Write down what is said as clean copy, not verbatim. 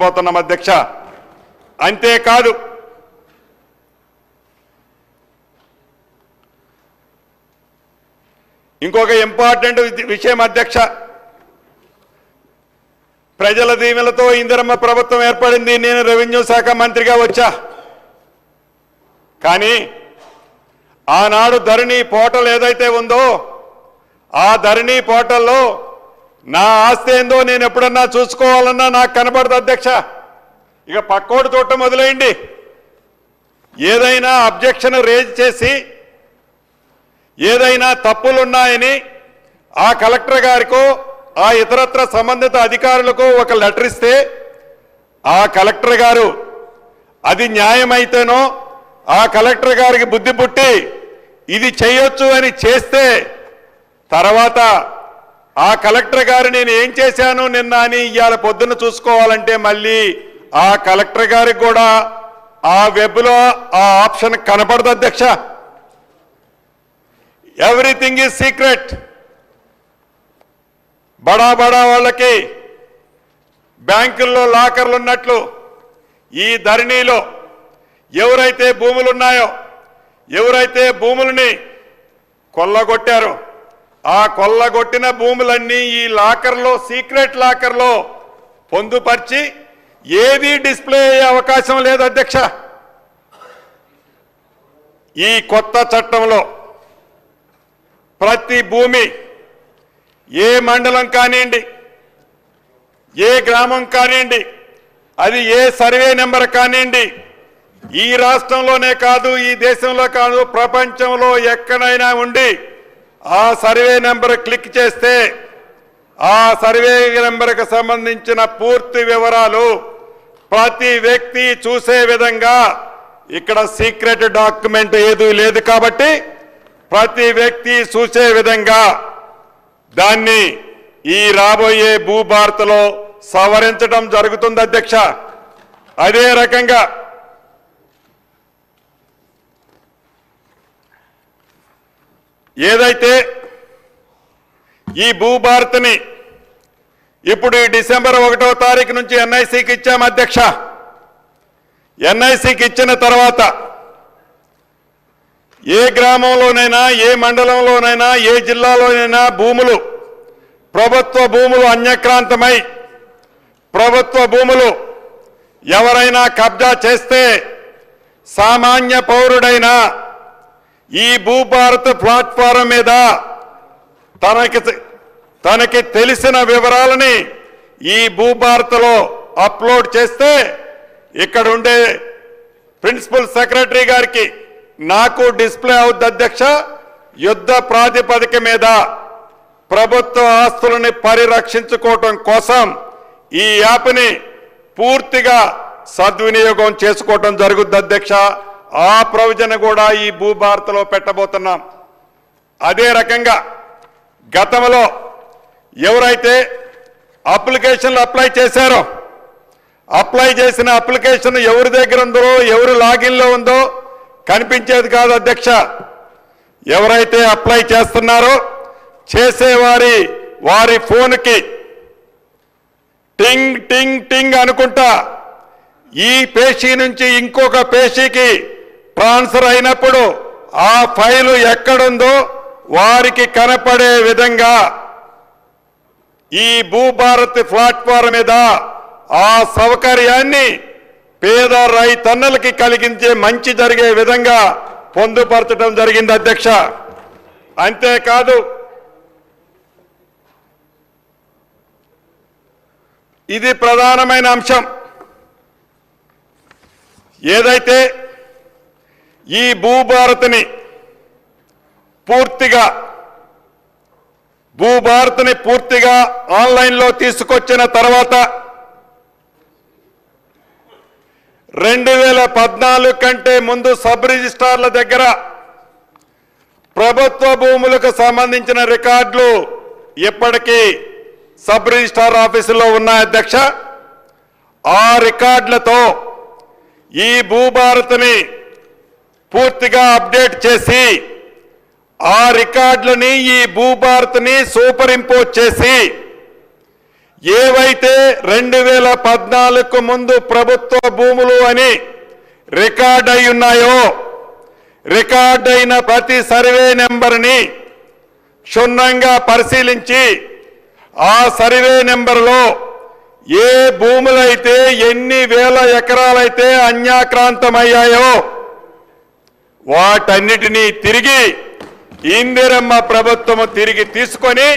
పోతున్నాం అధ్యక్ష. అంతేకాదు ఇంకొక ఇంపార్టెంట్ విషయం అధ్యక్ష, ప్రజల దీవెనలతో ఇందిరమ్మ ప్రభుత్వం ఏర్పడింది. నేను రెవెన్యూ శాఖ మంత్రిగా వచ్చా. కానీ ఆనాడు ధరణి పోర్టల్ ఏదైతే ఉందో ఆ ధరణి పోర్టల్లో నా ఆస్తి ఏందో నేను ఎప్పుడన్నా చూసుకోవాలన్నా నాకు కనబడదు అధ్యక్ష. ఇక పక్కోడు చూడటం మొదలైంది. ఏదైనా అబ్జెక్షన్ రేజ్ చేసి ఏదైనా తప్పులున్నాయని ఆ కలెక్టర్ గారికో ఆ ఇతరత్ర సంబంధిత అధికారులకు ఒక లెటర్ ఇస్తే ఆ కలెక్టర్ గారు అది న్యాయమైతేనో ఆ కలెక్టర్ గారికి బుద్ధి పుట్టి ఇది చేయొచ్చు అని చేస్తే తర్వాత ఆ కలెక్టర్ గారు నేను ఏం చేశాను నిన్న అని ఇవాళ పొద్దున్న చూసుకోవాలంటే మళ్ళీ ఆ కలెక్టర్ గారికి కూడా ఆ వెబ్లో ఆ ఆప్షన్ కనపడదు అధ్యక్ష. Everything is secret. బడా బడా వాళ్ళకి బ్యాంకుల్లో లాకర్లు ఉన్నట్లు ఈ ధరణిలో ఎవరైతే భూములు ఉన్నాయో ఎవరైతే భూములని కొల్లగొట్టారో ఆ కొల్లగొట్టిన భూములన్నీ ఈ లాకర్లో సీక్రెట్ లాకర్లో పొందుపరిచి ఏది డిస్ప్లే అయ్యే అవకాశం లేదు అధ్యక్ష. ఈ కొత్త చట్టంలో ప్రతి భూమి ఏ మండలం కానివ్వండి ఏ గ్రామం కానివ్వండి అది ఏ సర్వే నెంబర్ కానివ్వండి ఈ రాష్ట్రంలోనే కాదు ఈ దేశంలో కాదు ప్రపంచంలో ఎక్కడైనా ఉండి ఆ సర్వే నెంబర్ క్లిక్ చేస్తే ఆ సర్వే నెంబర్కి సంబంధించిన పూర్తి వివరాలు ప్రతి వ్యక్తి చూసే విధంగా ఇక్కడ సీక్రెట్ డాక్యుమెంట్ ఏది లేదు కాబట్టి ప్రతి వ్యక్తి చూసే విధంగా దాన్ని ఈ రాబోయే భూభారత్లో సవరించడం జరుగుతుంది అధ్యక్ష. అదే రకంగా ఏదైతే ఈ భూభారత్ని ఇప్పుడు ఈ డిసెంబర్ 1వ తారీఖు నుంచి ఎన్ఐసికి ఇచ్చాము అధ్యక్ష. ఎన్ఐసికి ఇచ్చిన తర్వాత ఏ గ్రామంలోనైనా ఏ మండలంలోనైనా ఏ జిల్లాలోనైనా భూములు ప్రభుత్వ భూములు అన్యక్రాంతమై ప్రభుత్వ భూములు ఎవరైనా కబ్జా చేస్తే సామాన్య పౌరుడైనా ఈ భూభారత్ ప్లాట్ఫారం మీద తనకి తెలిసిన వివరాలని ఈ భూభారత్లో అప్లోడ్ చేస్తే ఇక్కడ ఉండే ప్రిన్సిపల్ సెక్రటరీ గారికి నాకు డిస్ప్లే అవుద్ది అధ్యక్ష. యుద్ధ ప్రాతిపదిక మీద ప్రభుత్వ ఆస్తులని పరిరక్షించుకోవటం కోసం ఈ యాప్ని పూర్తిగా సద్వినియోగం చేసుకోవటం జరుగుద్ది అధ్యక్ష. ఆ ప్రొవిజన్ కూడా ఈ భూభారత్లో పెట్టబోతున్నాం. అదే రకంగా గతంలో ఎవరైతే అప్లికేషన్లు అప్లై చేశారో అప్లై చేసిన అప్లికేషన్ ఎవరి దగ్గర ఉందో ఎవరి లాగిన్లో ఉందో కనిపించేది కాదు అధ్యక్ష. ఎవరైతే అప్లై చేస్తున్నారో వారి ఫోన్కి టింగ్ టింగ్ టింగ్ అనుకుంటా ఈ పేషీ నుంచి ఇంకొక పేషీకి ట్రాన్స్ఫర్ అయినప్పుడు ఆ ఫైలు ఎక్కడుందో వారికి కనపడే విధంగా ఈ భూభారత్ ప్లాట్ఫారం మీద ఆ సౌకర్యాన్ని పేద రైతన్నలకి కలిగించే మంచి జరిగే విధంగా పొందుపరచడం జరిగింది అధ్యక్ష. అంతేకాదు ఇది ప్రధానమైన అంశం. ఏదైతే ఈ భూభారత్ని పూర్తిగా ఆన్లైన్లో తీసుకొచ్చిన తర్వాత 2014 కంటే ముందు సబ్ రిజిస్ట్రార్ల దగ్గర ప్రభుత్వ భూములకు సంబంధించిన రికార్డులు ఇప్పటికీ సబ్ రిజిస్ట్రార్ ఆఫీసులో ఉన్నాయి అధ్యక్ష. ఆ రికార్డులతో ఈ భూభారత్ని పూర్తిగా అప్డేట్ చేసి ఆ రికార్డులని ఈ భూభారత్ని సూపర్ ఇంపోజ్ చేసి ఏవైతే 2014కు ముందు ప్రభుత్వ భూములు అని రికార్డ్ అయి ఉన్నాయో, రికార్డ్ అయిన ప్రతి సర్వే నెంబర్ని క్షుణ్ణంగా పరిశీలించి ఆ సర్వే నెంబర్లో ఏ భూములైతే ఎన్ని వేల ఎకరాలైతే అన్యాక్రాంతమయ్యాయో వాటన్నిటినీ తిరిగి ఇందిరమ్మ ప్రభుత్వము తిరిగి తీసుకొని